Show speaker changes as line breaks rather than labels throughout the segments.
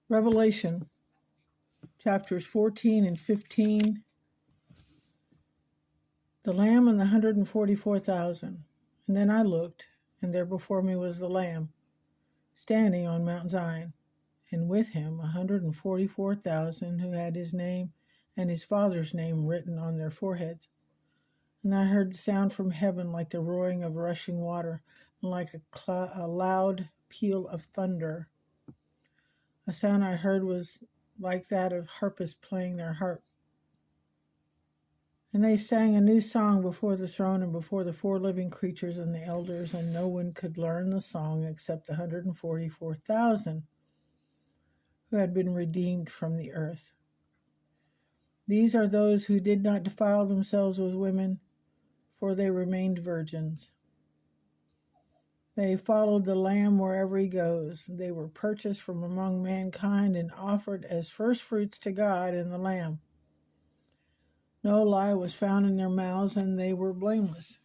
Revelation chapters 14 and 15. The Lamb and the 144,000. And then I looked, and there before me was the Lamb, standing on Mount Zion, and with him 144,000 who had his name and his Father's name written on their foreheads. And I heard the sound from heaven like the roaring of rushing water, and like a loud peal of thunder. A sound I heard was like that of harpists playing their harp. And they sang a new song before the throne and before the four living creatures and the elders, and no one could learn the song except the 144,000 who had been redeemed from the earth. These are those who did not defile themselves with women, for they remained virgins. They followed the Lamb wherever he goes. They were purchased from among mankind and offered as firstfruits to God and the Lamb. No lie was found in their mouths, and they were blameless.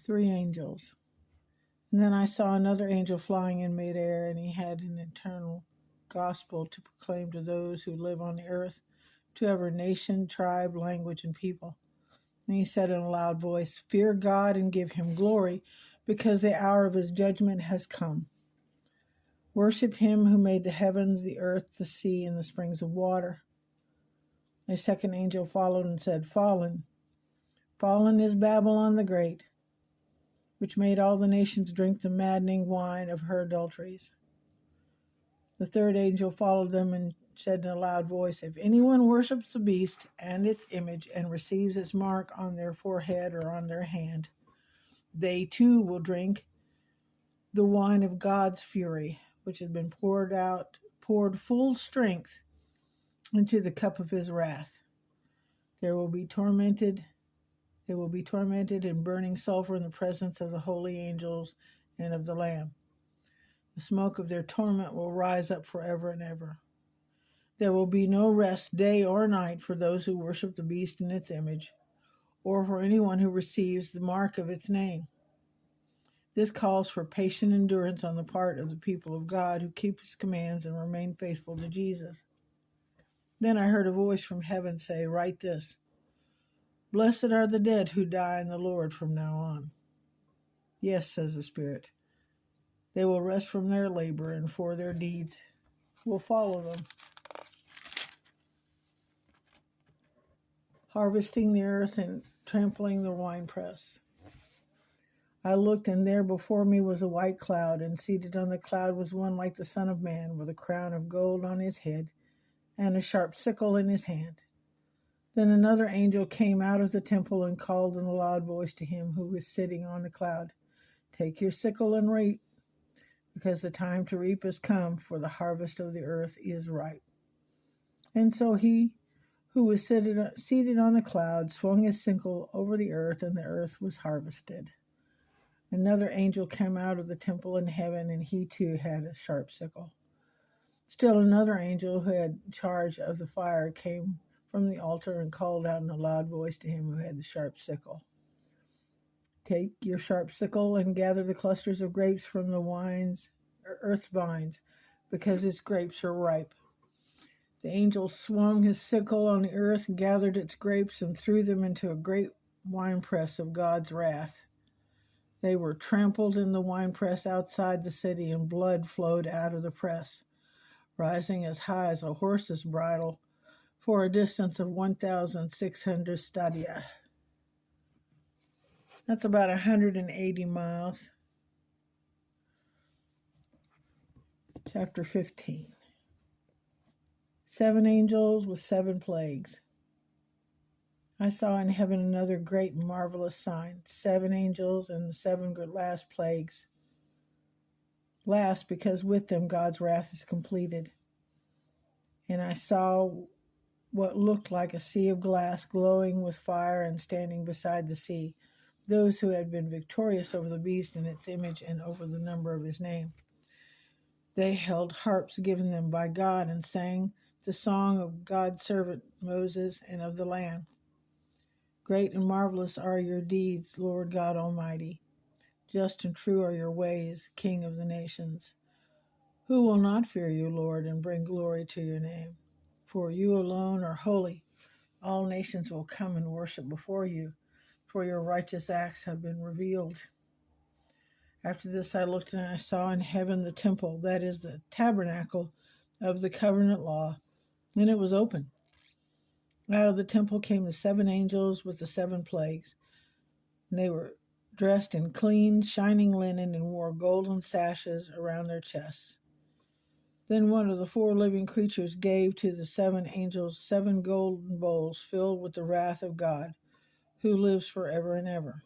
3 angels. And then I saw another angel flying in midair, and he had an eternal gospel to proclaim to those who live on the earth, to every nation, tribe, language, and people. And he said in a loud voice, "Fear God and give him glory, because the hour of his judgment has come. Worship him who made the heavens, the earth, the sea, and the springs of water." A second angel followed and said, "Fallen, fallen is Babylon the Great, which made all the nations drink the maddening wine of her adulteries." The third angel followed them and said in a loud voice, "If anyone worships the beast and its image and receives its mark on their forehead or on their hand, they too will drink the wine of God's fury, which has been poured full strength into the cup of his wrath. They will be tormented in burning sulfur in the presence of the holy angels and of the Lamb. The smoke of their torment will rise up forever and ever. There will be no rest day or night for those who worship the beast and its image, or for anyone who receives the mark of its name. This calls for patient endurance on the part of the people of God who keep his commands and remain faithful to Jesus. Then I heard a voice from heaven say, "Write this: Blessed are the dead who die in the Lord from now on." Yes, says the Spirit. They will rest from their labor, and for their deeds will follow them. Harvesting the earth and trampling the winepress. I looked, and there before me was a white cloud, and seated on the cloud was one like the Son of Man, with a crown of gold on his head, and a sharp sickle in his hand. Then another angel came out of the temple and called in a loud voice to him who was sitting on the cloud, "Take your sickle and reap, because the time to reap has come, for the harvest of the earth is ripe." And so he who was seated on the cloud swung his sickle over the earth, and the earth was harvested. Another angel came out of the temple in heaven, and he too had a sharp sickle. Still another angel who had charge of the fire came from the altar and called out in a loud voice to him who had the sharp sickle, "Take your sharp sickle and gather the clusters of grapes from the earth's vines, because its grapes are ripe." The angel swung his sickle on the earth, gathered its grapes, and threw them into a great winepress of God's wrath. They were trampled in the winepress outside the city, and blood flowed out of the press, rising as high as a horse's bridle for a distance of 1,600 stadia. That's about 180 miles. Chapter 15. 7 angels with 7 plagues. I saw in heaven another great and marvelous sign, 7 angels and the 7 last plagues. Last, because with them God's wrath is completed. And I saw what looked like a sea of glass glowing with fire, and standing beside the sea, those who had been victorious over the beast and its image and over the number of his name. They held harps given them by God and sang the song of God's servant Moses and of the Lamb. "Great and marvelous are your deeds, Lord God Almighty. Just and true are your ways, King of the nations. Who will not fear you, Lord, and bring glory to your name? For you alone are holy. All nations will come and worship before you, for your righteous acts have been revealed. After this I looked, and I saw in heaven the temple, that is, the tabernacle of the covenant law, and it was open. Out of the temple came the 7 angels with the 7 plagues, and they were dressed in clean, shining linen and wore golden sashes around their chests. Then one of the 4 living creatures gave to the 7 angels 7 golden bowls filled with the wrath of God, who lives forever and ever.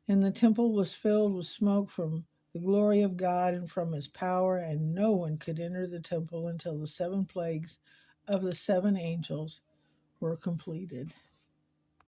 And the temple was filled with smoke from the glory of God and from his power, and no one could enter the temple until the 7 plagues of the 7 angels were completed.